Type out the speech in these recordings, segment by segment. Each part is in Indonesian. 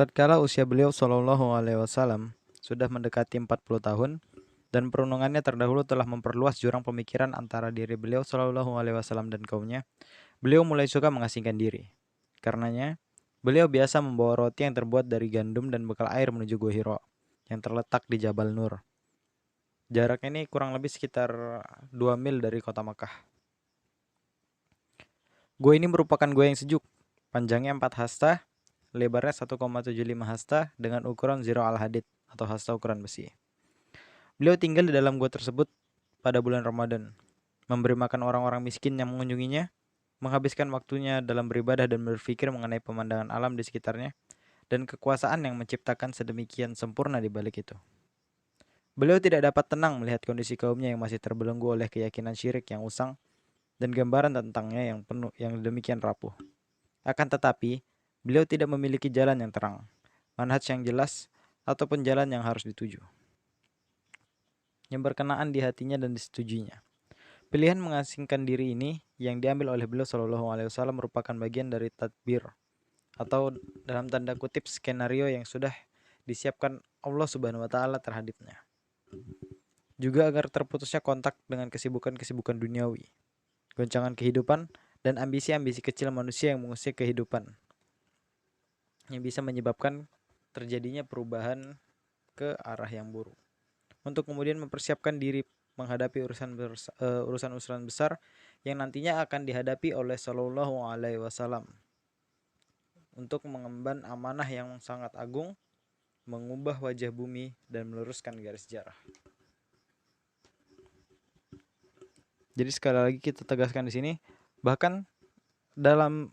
Tatkala usia beliau Shallallahu Alaihi Wasallam sudah mendekati 40 tahun dan perenungannya terdahulu telah memperluas jurang pemikiran antara diri beliau Shallallahu Alaihi Wasallam dan kaumnya, beliau mulai suka mengasingkan diri. Karenanya, beliau biasa membawa roti yang terbuat dari gandum dan bekal air menuju Gua Hira yang terletak di Jabal Nur. Jarak ini kurang lebih sekitar 2 mil dari kota Makkah. Gua ini merupakan gua yang sejuk, panjangnya 4 hasta, lebarnya 1,75 hasta dengan ukuran zero al-hadid atau hasta ukuran besi. Beliau tinggal di dalam gua tersebut pada bulan Ramadan, memberi makan orang-orang miskin yang mengunjunginya, menghabiskan waktunya dalam beribadah dan berpikir mengenai pemandangan alam di sekitarnya, dan kekuasaan yang menciptakan sedemikian sempurna di balik itu. Beliau tidak dapat tenang melihat kondisi kaumnya yang masih terbelenggu oleh keyakinan syirik yang usang dan gambaran tentangnya yang demikian rapuh. Akan tetapi, beliau tidak memiliki jalan yang terang, manhaj yang jelas, ataupun jalan yang harus dituju, yang berkenaan di hatinya dan disetujuinya. Pilihan mengasingkan diri ini yang diambil oleh beliau Shallallahu Alaihi Wasallam merupakan bagian dari tadbir atau dalam tanda kutip skenario yang sudah disiapkan Allah Subhanahu Wa Taala terhadapnya. Juga agar terputusnya kontak dengan kesibukan-kesibukan duniawi, goncangan kehidupan, dan ambisi-ambisi kecil manusia yang mengusik kehidupan, yang bisa menyebabkan terjadinya perubahan ke arah yang buruk. Untuk kemudian mempersiapkan diri menghadapi urusan-urusan besar yang nantinya akan dihadapi oleh Shallallahu Alaihi Wasallam untuk mengemban amanah yang sangat agung, mengubah wajah bumi dan meluruskan garis sejarah. Jadi sekali lagi kita tegaskan di sini, bahkan dalam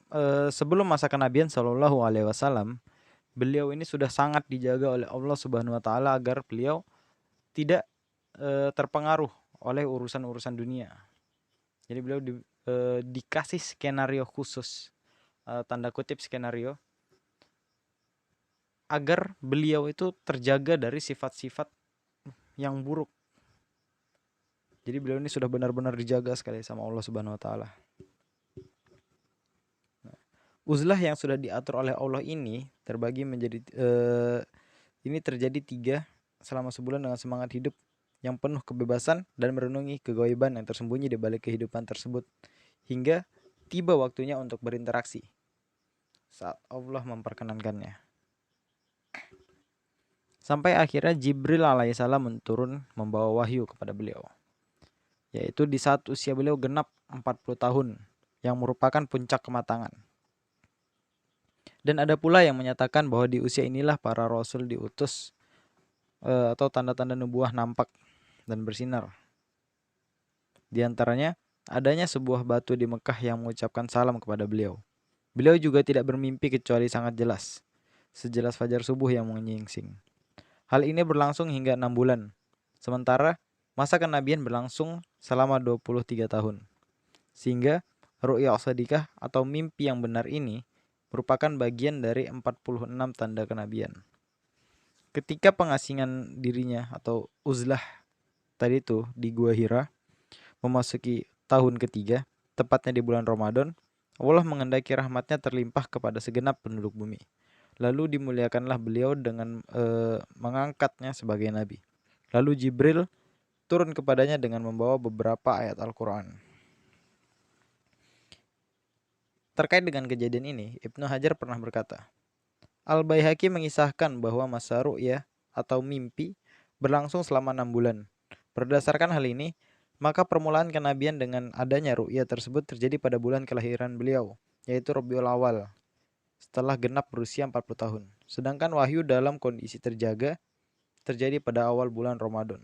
sebelum masa kenabian Shallallahu Alaihi Wasallam, beliau ini sudah sangat dijaga oleh Allah Subhanahu Wa Taala agar beliau tidak terpengaruh oleh urusan-urusan dunia. Jadi beliau dikasih skenario khusus, tanda kutip skenario, agar beliau itu terjaga dari sifat-sifat yang buruk. Jadi beliau ini sudah benar-benar dijaga sekali sama Allah Subhanahu Wa Taala. Uzlah yang sudah diatur oleh Allah ini terbagi menjadi ini terjadi 3 selama sebulan dengan semangat hidup yang penuh kebebasan dan merenungi kegaiban yang tersembunyi di balik kehidupan tersebut hingga tiba waktunya untuk berinteraksi saat Allah memperkenankannya. Sampai akhirnya Jibril alaihissalam turun membawa wahyu kepada beliau, yaitu di saat usia beliau genap 40 tahun yang merupakan puncak kematangan. Dan ada pula yang menyatakan bahwa di usia inilah para rasul diutus atau tanda-tanda nubuah nampak dan bersinar. Di antaranya adanya sebuah batu di Mekah yang mengucapkan salam kepada beliau. Beliau juga tidak bermimpi kecuali sangat jelas, sejelas fajar subuh yang menyingsing. Hal ini berlangsung hingga 6 bulan. Sementara masa kenabian berlangsung selama 23 tahun. Sehingga ru'ya shadikah atau mimpi yang benar ini merupakan bagian dari 46 tanda kenabian. Ketika pengasingan dirinya atau uzlah tadi itu di Gua Hira memasuki tahun ketiga, tepatnya di bulan Ramadan, Allah mengendaki rahmatnya terlimpah kepada segenap penduduk bumi. Lalu dimuliakanlah beliau dengan mengangkatnya sebagai nabi. Lalu Jibril turun kepadanya dengan membawa beberapa ayat Al-Quran. Terkait dengan kejadian ini, Ibnu Hajar pernah berkata, Al-Baihaqi mengisahkan bahwa masa ru'ya atau mimpi berlangsung selama 6 bulan. Berdasarkan hal ini, maka permulaan kenabian dengan adanya ru'ya tersebut terjadi pada bulan kelahiran beliau, yaitu Rabiul Awal, setelah genap berusia 40 tahun. Sedangkan wahyu dalam kondisi terjaga terjadi pada awal bulan Ramadan.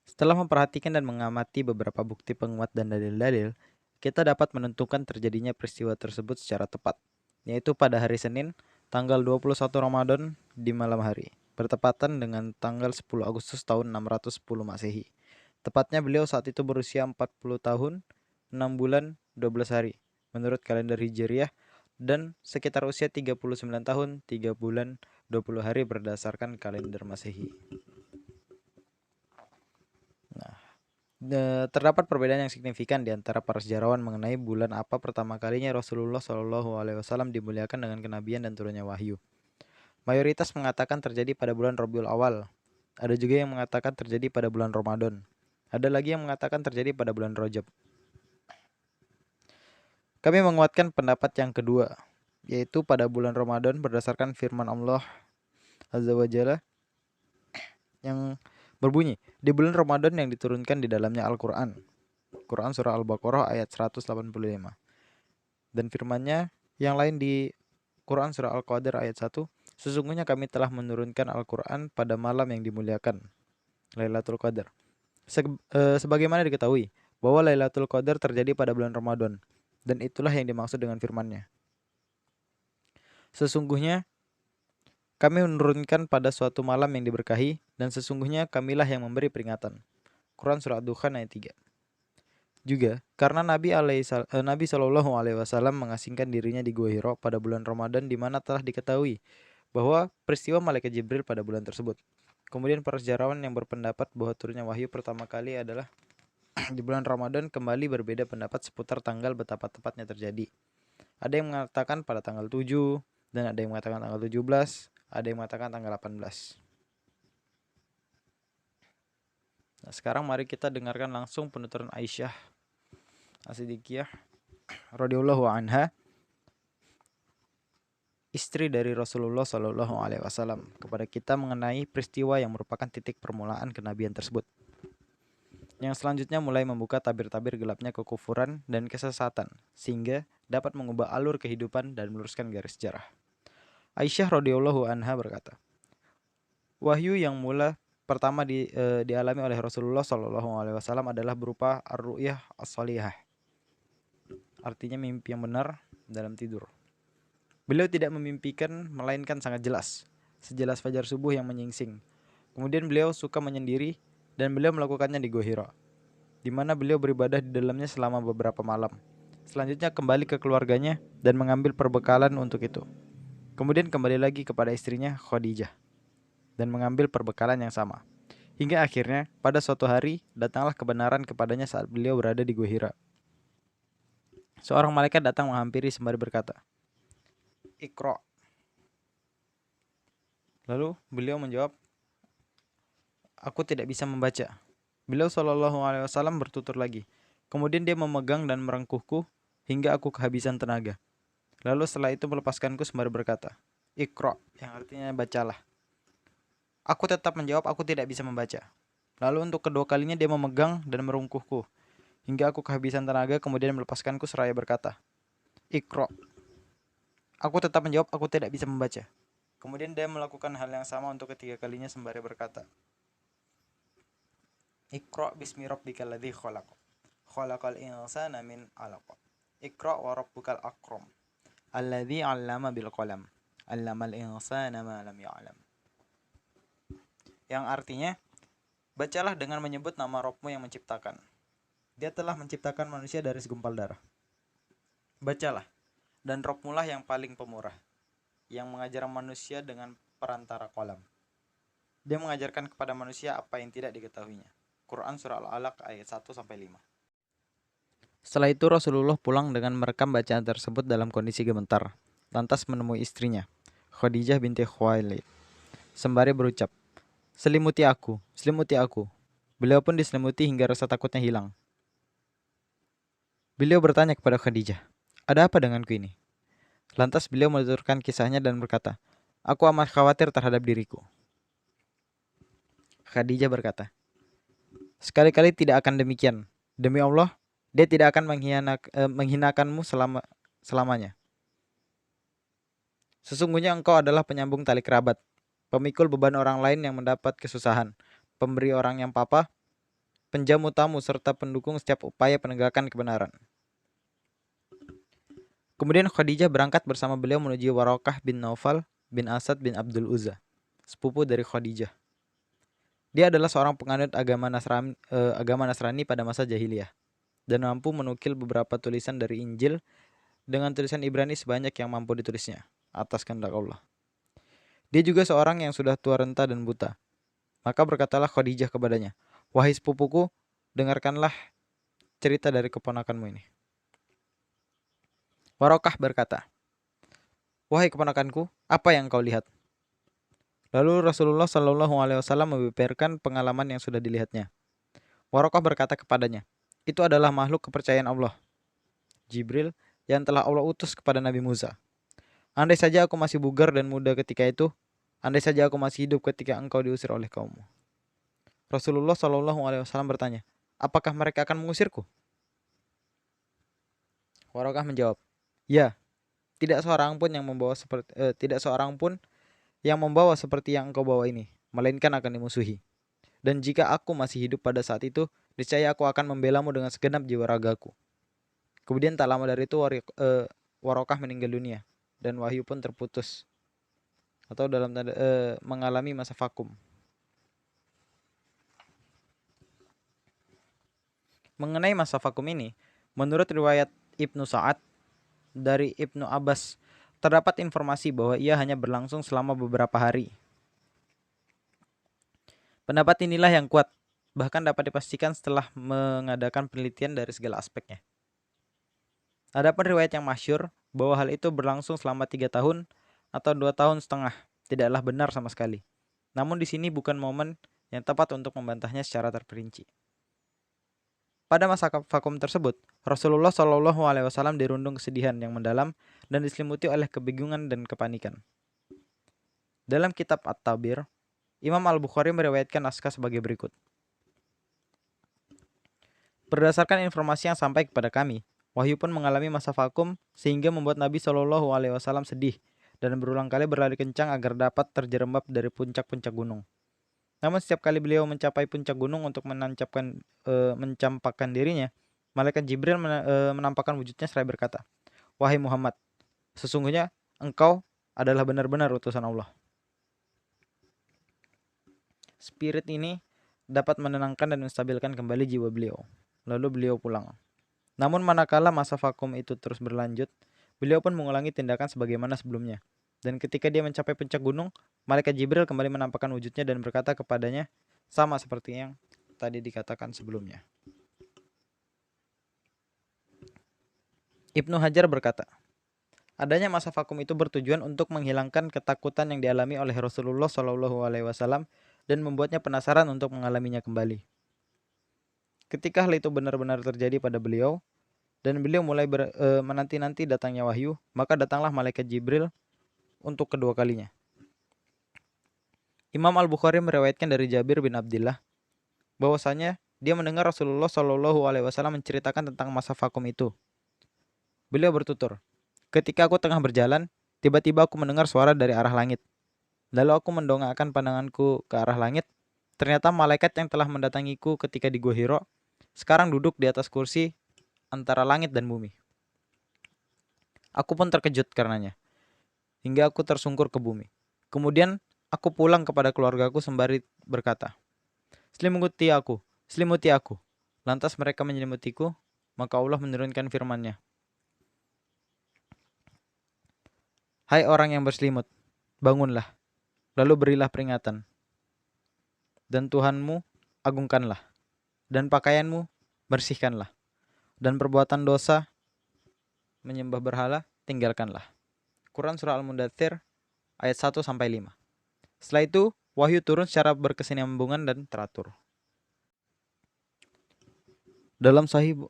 Setelah memperhatikan dan mengamati beberapa bukti penguat dan dalil-dalil, kita dapat menentukan terjadinya peristiwa tersebut secara tepat, yaitu pada hari Senin, tanggal 21 Ramadan di malam hari, bertepatan dengan tanggal 10 Agustus tahun 610 Masehi. Tepatnya beliau saat itu berusia 40 tahun, 6 bulan, 12 hari, menurut kalender Hijriah, dan sekitar usia 39 tahun, 3 bulan, 20 hari berdasarkan kalender Masehi. Nah, Terdapat perbedaan yang signifikan di antara para sejarawan mengenai bulan apa pertama kalinya Rasulullah Shallallahu Alaihi Wasallam dimuliakan dengan kenabian dan turunnya wahyu. Mayoritas mengatakan terjadi pada bulan Rabiul Awal. Ada juga yang mengatakan terjadi pada bulan Ramadan. Ada lagi yang mengatakan terjadi pada bulan Rajab. Kami menguatkan pendapat yang kedua, yaitu pada bulan Ramadan berdasarkan firman Allah Azza wa Jalla yang berbunyi, di bulan Ramadan yang diturunkan di dalamnya Al-Quran. Quran Surah Al-Baqarah ayat 185. Dan firmannya yang lain di Quran Surah Al-Qadr ayat 1, sesungguhnya kami telah menurunkan Al-Quran pada malam yang dimuliakan, Lailatul Qadar. Sebagaimana diketahui bahwa Lailatul Qadar terjadi pada bulan Ramadan, dan itulah yang dimaksud dengan firman-Nya. Sesungguhnya kami menurunkan pada suatu malam yang diberkahi, dan sesungguhnya kamilah yang memberi peringatan. Quran Surah Ad-Dukhan ayat 3. Juga karena Nabi Shallallahu Alaihi Wasallam mengasingkan dirinya di Gua Hiro pada bulan Ramadan, di mana telah diketahui bahwa peristiwa malaikat Jibril pada bulan tersebut. Kemudian para sejarawan yang berpendapat bahwa turunnya wahyu pertama kali adalah di bulan Ramadan kembali berbeda pendapat seputar tanggal betapa tepatnya terjadi. Ada yang mengatakan pada tanggal 7, dan ada yang mengatakan tanggal 17, ada yang mengatakan tanggal 18. Nah, sekarang mari kita dengarkan langsung penuturan Aisyah As-Siddiqiyah radhiyallahu anha, istri dari Rasulullah Shallallahu Alaihi Wasallam, kepada kita mengenai peristiwa yang merupakan titik permulaan kenabian tersebut. Yang selanjutnya mulai membuka tabir-tabir gelapnya kekufuran dan kesesatan, sehingga dapat mengubah alur kehidupan dan meluruskan garis sejarah. Aisyah radhiyallahu anha berkata, wahyu yang mula pertama dialami oleh Rasulullah Shallallahu Alaihi Wasallam adalah berupa ar-ru'yah as-salihah, artinya mimpi yang benar dalam tidur. Beliau tidak memimpikan melainkan sangat jelas, sejelas fajar subuh yang menyingsing. Kemudian beliau suka menyendiri dan beliau melakukannya di Gua Hiro, di mana beliau beribadah di dalamnya selama beberapa malam. Selanjutnya kembali ke keluarganya dan mengambil perbekalan untuk itu. Kemudian kembali lagi kepada istrinya Khadijah dan mengambil perbekalan yang sama. Hingga akhirnya pada suatu hari datanglah kebenaran kepadanya saat beliau berada di Gua Hira. Seorang malaikat datang menghampiri sembari berkata, Iqra. Lalu beliau menjawab, aku tidak bisa membaca. Beliau Shallallahu Alaihi Wasallam bertutur lagi. Kemudian dia memegang dan merengkuhku hingga aku kehabisan tenaga. Lalu setelah itu melepaskanku sembari berkata, Iqra, yang artinya bacalah. Aku tetap menjawab, aku tidak bisa membaca. Lalu untuk kedua kalinya dia memegang dan merengkuhku hingga aku kehabisan tenaga, kemudian melepaskanku seraya berkata, Iqra. Aku tetap menjawab, aku tidak bisa membaca. Kemudian dia melakukan hal yang sama untuk ketiga kalinya sembari berkata, Iqra bismi rabbikal ladzi khalaq. Khalaqal insana min 'alaq. Iqra wa rabbukal akram. Alladzi 'allama bil qalam. 'Allamal insana ma lam ya'lam. Yang artinya, bacalah dengan menyebut nama Rabbmu yang menciptakan. Dia telah menciptakan manusia dari segumpal darah. Bacalah, dan Rabbmu lah yang paling pemurah, yang mengajar manusia dengan perantara qalam. Dia mengajarkan kepada manusia apa yang tidak diketahuinya. Quran Surah Al-Alaq ayat 1-5. Setelah itu Rasulullah pulang dengan merekam bacaan tersebut dalam kondisi gemetar. Lantas menemui istrinya, Khadijah binti Khuwailid, sembari berucap, selimuti aku, selimuti aku. Beliau pun diselimuti hingga rasa takutnya hilang. Beliau bertanya kepada Khadijah, ada apa denganku ini? Lantas beliau menuturkan kisahnya dan berkata, aku amat khawatir terhadap diriku. Khadijah berkata, sekali-kali tidak akan demikian. Demi Allah, dia tidak akan menghinakanmu selamanya. Sesungguhnya engkau adalah penyambung tali kerabat, pemikul beban orang lain yang mendapat kesusahan, pemberi orang yang papa, penjamu tamu, serta pendukung setiap upaya penegakan kebenaran. Kemudian Khadijah berangkat bersama beliau menuju Waraqah bin Naufal bin Asad bin Abdul Uzza, sepupu dari Khadijah. Dia adalah seorang penganut agama Nasrani pada masa jahiliyah dan mampu menukil beberapa tulisan dari Injil dengan tulisan Ibrani sebanyak yang mampu ditulisnya atas kehendak Allah. Dia juga seorang yang sudah tua renta dan buta. Maka berkatalah Khadijah kepadanya, wahai sepupuku, dengarkanlah cerita dari keponakanmu ini. Warokah berkata, wahai keponakanku, apa yang kau lihat? Lalu Rasulullah Shallallahu Alaihi Wasallam membeberkan pengalaman yang sudah dilihatnya. Warokah berkata kepadanya, itu adalah makhluk kepercayaan Allah, Jibril, yang telah Allah utus kepada Nabi Musa. Andai saja aku masih bugar dan muda ketika itu, andai saja aku masih hidup ketika engkau diusir oleh kaummu. Rasulullah Shallallahu Alaihi Wasallam bertanya, apakah mereka akan mengusirku? Warokah menjawab, ya, tidak seorang pun yang membawa seperti yang engkau bawa ini, melainkan akan dimusuhi. Dan jika aku masih hidup pada saat itu, niscaya aku akan membelamu dengan segenap jiwa ragaku. Kemudian tak lama dari itu Warokah meninggal dunia dan wahyu pun terputus atau mengalami masa vakum. Mengenai masa vakum ini, menurut riwayat Ibnu Sa'ad dari Ibnu Abbas, terdapat informasi bahwa ia hanya berlangsung selama beberapa hari. Pendapat inilah yang kuat, bahkan dapat dipastikan setelah mengadakan penelitian dari segala aspeknya. Adapun riwayat yang masyhur bahwa hal itu berlangsung selama 3 tahun atau 2 tahun setengah tidaklah benar sama sekali. Namun di sini bukan momen yang tepat untuk membantahnya secara terperinci. Pada masa vakum tersebut, Rasulullah Shallallahu Alaihi Wasallam dirundung kesedihan yang mendalam dan diselimuti oleh kebingungan dan kepanikan. Dalam kitab At-Tabir, Imam Al-Bukhari meriwayatkan naskah sebagai berikut. Berdasarkan informasi yang sampai kepada kami, wahyu pun mengalami masa vakum sehingga membuat Nabi Shallallahu Alaihi Wasallam sedih dan berulang kali berlari kencang agar dapat terjerembab dari puncak-puncak gunung. Namun setiap kali beliau mencapai puncak gunung untuk mencampakkan dirinya, malaikat Jibril menampakkan wujudnya seraya berkata, wahai Muhammad, sesungguhnya engkau adalah benar-benar utusan Allah. Spirit ini dapat menenangkan dan menstabilkan kembali jiwa beliau. Lalu beliau pulang. Namun manakala masa vakum itu terus berlanjut, beliau pun mengulangi tindakan sebagaimana sebelumnya. Dan ketika dia mencapai puncak gunung, malaikat Jibril kembali menampakkan wujudnya dan berkata kepadanya sama seperti yang tadi dikatakan sebelumnya. Ibnu Hajar berkata, adanya masa vakum itu bertujuan untuk menghilangkan ketakutan yang dialami oleh Rasulullah Shallallahu Alaihi Wasallam dan membuatnya penasaran untuk mengalaminya kembali. Ketika hal itu benar-benar terjadi pada beliau, dan beliau mulai menanti-nanti datangnya wahyu, maka datanglah malaikat Jibril untuk kedua kalinya. Imam Al-Bukhari meriwayatkan dari Jabir bin Abdillah bahwasanya dia mendengar Rasulullah Shallallahu Alaihi Wasallam menceritakan tentang masa vakum itu. Beliau bertutur, ketika aku tengah berjalan, tiba-tiba aku mendengar suara dari arah langit. Lalu aku mendongakkan pandanganku ke arah langit. Ternyata malaikat yang telah mendatangiku ketika di Gua Hiro sekarang duduk di atas kursi antara langit dan bumi. Aku pun terkejut karenanya, hingga aku tersungkur ke bumi. Kemudian aku pulang kepada keluargaku sembari berkata, selimuti aku, selimuti aku. Lantas mereka menyelimutiku, maka Allah menurunkan firman-Nya. Hai orang yang berselimut, bangunlah, lalu berilah peringatan. Dan Tuhanmu agungkanlah, dan pakaianmu bersihkanlah, dan perbuatan dosa menyembah berhala tinggalkanlah. Quran Surah Al-Mudaththir ayat 1-5. Setelah itu, wahyu turun secara berkesinambungan dan teratur. Dalam Sahih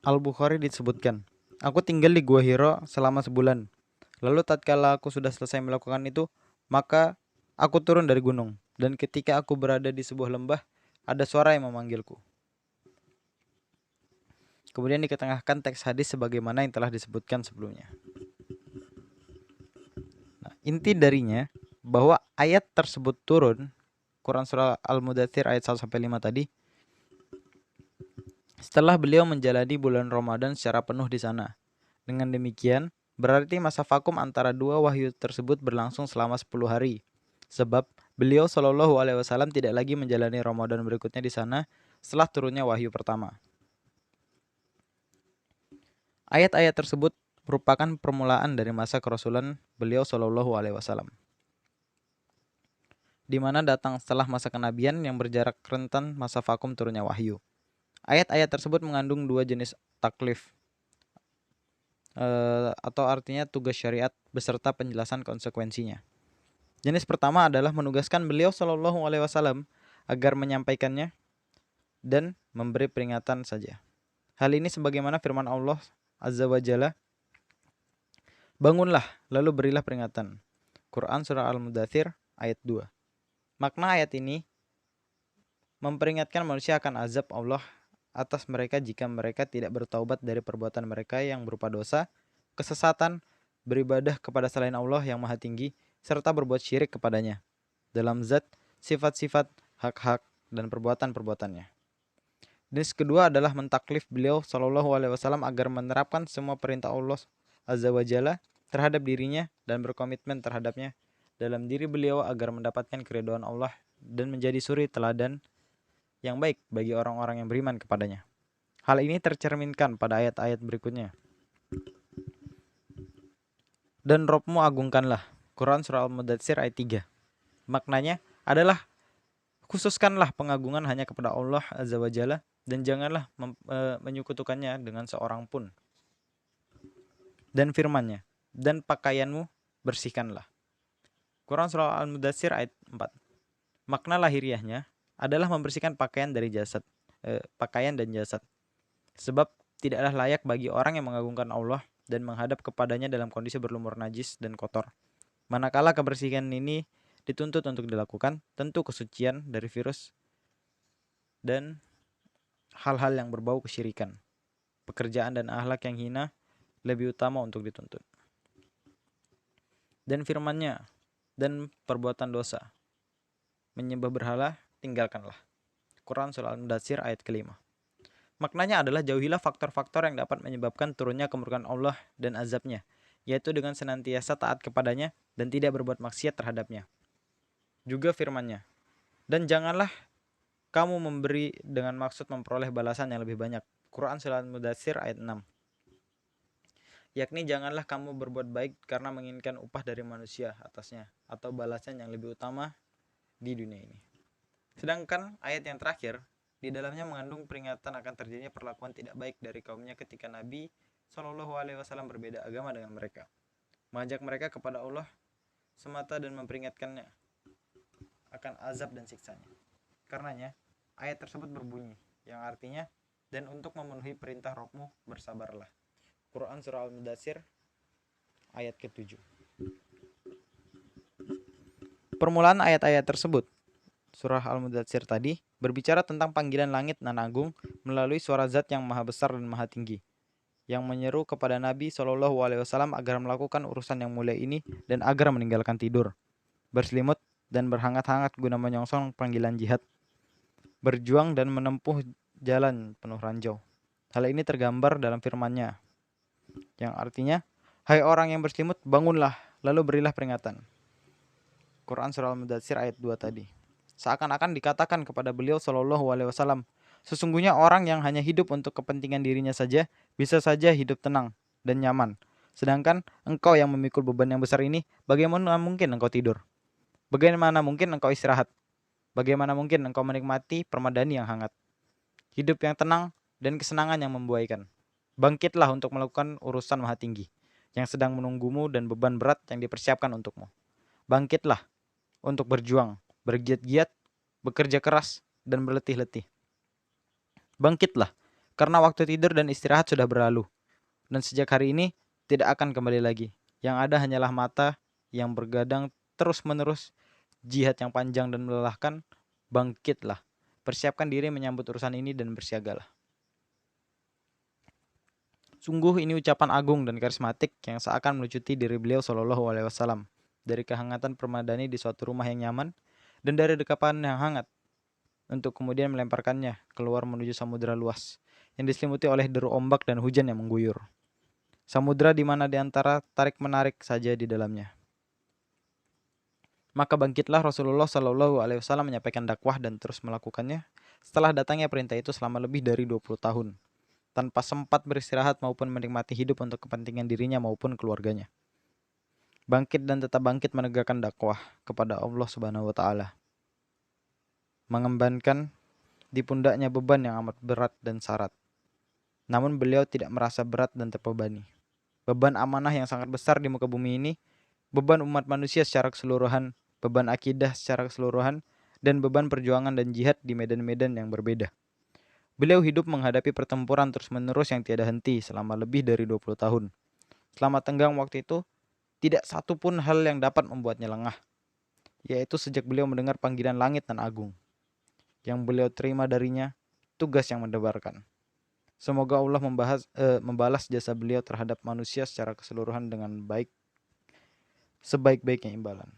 Al-Bukhari disebutkan, aku tinggal di Gua Hiro selama sebulan. Lalu tatkala aku sudah selesai melakukan itu, maka aku turun dari gunung. Dan ketika aku berada di sebuah lembah, ada suara yang memanggilku. Kemudian diketengahkan teks hadis sebagaimana yang telah disebutkan sebelumnya. Nah, inti darinya bahwa ayat tersebut turun, Quran Surah Al-Mudaththir ayat 1-5 tadi, setelah beliau menjalani bulan Ramadan secara penuh di sana. Dengan demikian, berarti masa vakum antara dua wahyu tersebut berlangsung selama 10 hari. Sebab beliau Shallallahu Alaihi Wasallam tidak lagi menjalani Ramadan berikutnya di sana setelah turunnya wahyu pertama. Ayat-ayat tersebut merupakan permulaan dari masa kerasulan beliau Shallallahu Alaihi Wasallam, di mana datang setelah masa kenabian yang berjarak rentan masa vakum turunnya wahyu. Ayat-ayat tersebut mengandung dua jenis taklif, atau artinya tugas syariat beserta penjelasan konsekuensinya. Jenis pertama adalah menugaskan beliau Shallallahu Alaihi Wasallam agar menyampaikannya dan memberi peringatan saja. Hal ini sebagaimana firman Allah Azza wa Jalla, bangunlah lalu berilah peringatan. Quran Surah Al-Mudathir ayat 2. Makna ayat ini memperingatkan manusia akan azab Allah atas mereka jika mereka tidak bertaubat dari perbuatan mereka yang berupa dosa, kesesatan, beribadah kepada selain Allah yang Maha Tinggi, serta berbuat syirik kepadanya dalam zat, sifat-sifat, hak-hak, dan perbuatan-perbuatannya. Jenis kedua adalah mentaklif beliau Shallallahu Alaihi Wasallam agar menerapkan semua perintah Allah Azza wa Jalla terhadap dirinya dan berkomitmen terhadapnya dalam diri beliau agar mendapatkan keridhaan Allah dan menjadi suri teladan yang baik bagi orang-orang yang beriman kepadanya. Hal ini tercerminkan pada ayat-ayat berikutnya. Dan Robmu agungkanlah. Quran Surah Al-Mudathir ayat 3. Maknanya adalah khususkanlah pengagungan hanya kepada Allah Azza wa Jalla dan janganlah menyekutukannya dengan seorang pun. Dan firman-Nya, dan pakaianmu bersihkanlah. Quran Surah Al-Mudathir ayat 4. Makna lahiriahnya adalah membersihkan pakaian dari jasad, pakaian dan jasad. Sebab tidaklah layak bagi orang yang mengagungkan Allah dan menghadap kepadanya dalam kondisi berlumur najis dan kotor. Manakala kebersihan ini dituntut untuk dilakukan, tentu kesucian dari virus dan hal-hal yang berbau kesyirikan, pekerjaan dan akhlak yang hina lebih utama untuk dituntut. Dan firman-Nya, dan perbuatan dosa, menyembah berhala, tinggalkanlah. Quran Surah Al-Mudathir ayat ke-5. Maknanya adalah jauhilah faktor-faktor yang dapat menyebabkan turunnya kemurkaan Allah dan azabnya, yaitu dengan senantiasa taat kepadanya dan tidak berbuat maksiat terhadapnya. Juga firman-Nya, dan janganlah kamu memberi dengan maksud memperoleh balasan yang lebih banyak. Quran Surah Al-Mudathir ayat 6. Yakni janganlah kamu berbuat baik karena menginginkan upah dari manusia atasnya, atau balasan yang lebih utama di dunia ini. Sedangkan ayat yang terakhir di dalamnya mengandung peringatan akan terjadinya perlakuan tidak baik dari kaumnya ketika Nabi Shallallahu Alaihi Wasallam berbeda agama dengan mereka, mengajak mereka kepada Allah semata dan memperingatkannya akan azab dan siksanya. Karenanya ayat tersebut berbunyi yang artinya, dan untuk memenuhi perintah Rabbmu bersabarlah. Quran Surah Al-Mudathir ayat ke-7. Permulaan ayat-ayat tersebut, Surah Al-Mudathir tadi, berbicara tentang panggilan langit nan agung melalui suara zat yang maha besar dan maha tinggi, yang menyeru kepada Nabi Shallallahu Alaihi Wasallam agar melakukan urusan yang mulia ini dan agar meninggalkan tidur, berselimut, dan berhangat-hangat guna menyongsong panggilan jihad, berjuang dan menempuh jalan penuh ranjau. Hal ini tergambar dalam firman-Nya, yang artinya, hai orang yang berselimut, bangunlah, lalu berilah peringatan. Quran Surah Al-Mudathir ayat 2 tadi. Seakan-akan dikatakan kepada beliau Shallallahu Alaihi Wasallam, sesungguhnya orang yang hanya hidup untuk kepentingan dirinya saja bisa saja hidup tenang dan nyaman. Sedangkan engkau yang memikul beban yang besar ini, bagaimana mungkin engkau tidur? Bagaimana mungkin engkau istirahat? Bagaimana mungkin engkau menikmati permadani yang hangat? Hidup yang tenang dan kesenangan yang membuaikan. Bangkitlah untuk melakukan urusan maha tinggi yang sedang menunggumu dan beban berat yang dipersiapkan untukmu. Bangkitlah untuk berjuang, bergiat-giat, bekerja keras, dan berletih-letih. Bangkitlah, karena waktu tidur dan istirahat sudah berlalu, dan sejak hari ini tidak akan kembali lagi. Yang ada hanyalah mata yang bergadang terus-menerus, jihad yang panjang dan melelahkan. Bangkitlah, persiapkan diri menyambut urusan ini dan bersiagalah. Sungguh ini ucapan agung dan karismatik yang seakan melucuti diri beliau Shallallahu Alaihi Wasallam dari kehangatan permadani di suatu rumah yang nyaman dan dari dekapan yang hangat, untuk kemudian melemparkannya keluar menuju samudera luas yang diselimuti oleh deru ombak dan hujan yang mengguyur. Samudera di mana di antara tarik-menarik saja di dalamnya. Maka bangkitlah Rasulullah Shallallahu Alaihi Wasallam menyampaikan dakwah dan terus melakukannya setelah datangnya perintah itu selama lebih dari 20 tahun. Tanpa sempat beristirahat maupun menikmati hidup untuk kepentingan dirinya maupun keluarganya. Bangkit dan tetap bangkit menegakkan dakwah kepada Allah Subhanahu wa taala. Mengembankan Di pundaknya beban yang amat berat dan syarat. Namun beliau tidak merasa berat dan terbebani. Beban amanah yang sangat besar di muka bumi ini, beban umat manusia secara keseluruhan, beban akidah secara keseluruhan, dan beban perjuangan dan jihad di medan-medan yang berbeda. Beliau hidup menghadapi pertempuran terus-menerus yang tiada henti selama lebih dari 20 tahun. Selama tenggang waktu itu, tidak satu pun hal yang dapat membuatnya lengah, yaitu sejak beliau mendengar panggilan langit dan agung. Yang beliau terima darinya, tugas yang mendebarkan. Semoga Allah membalas jasa beliau terhadap manusia secara keseluruhan dengan baik, sebaik-baiknya imbalan.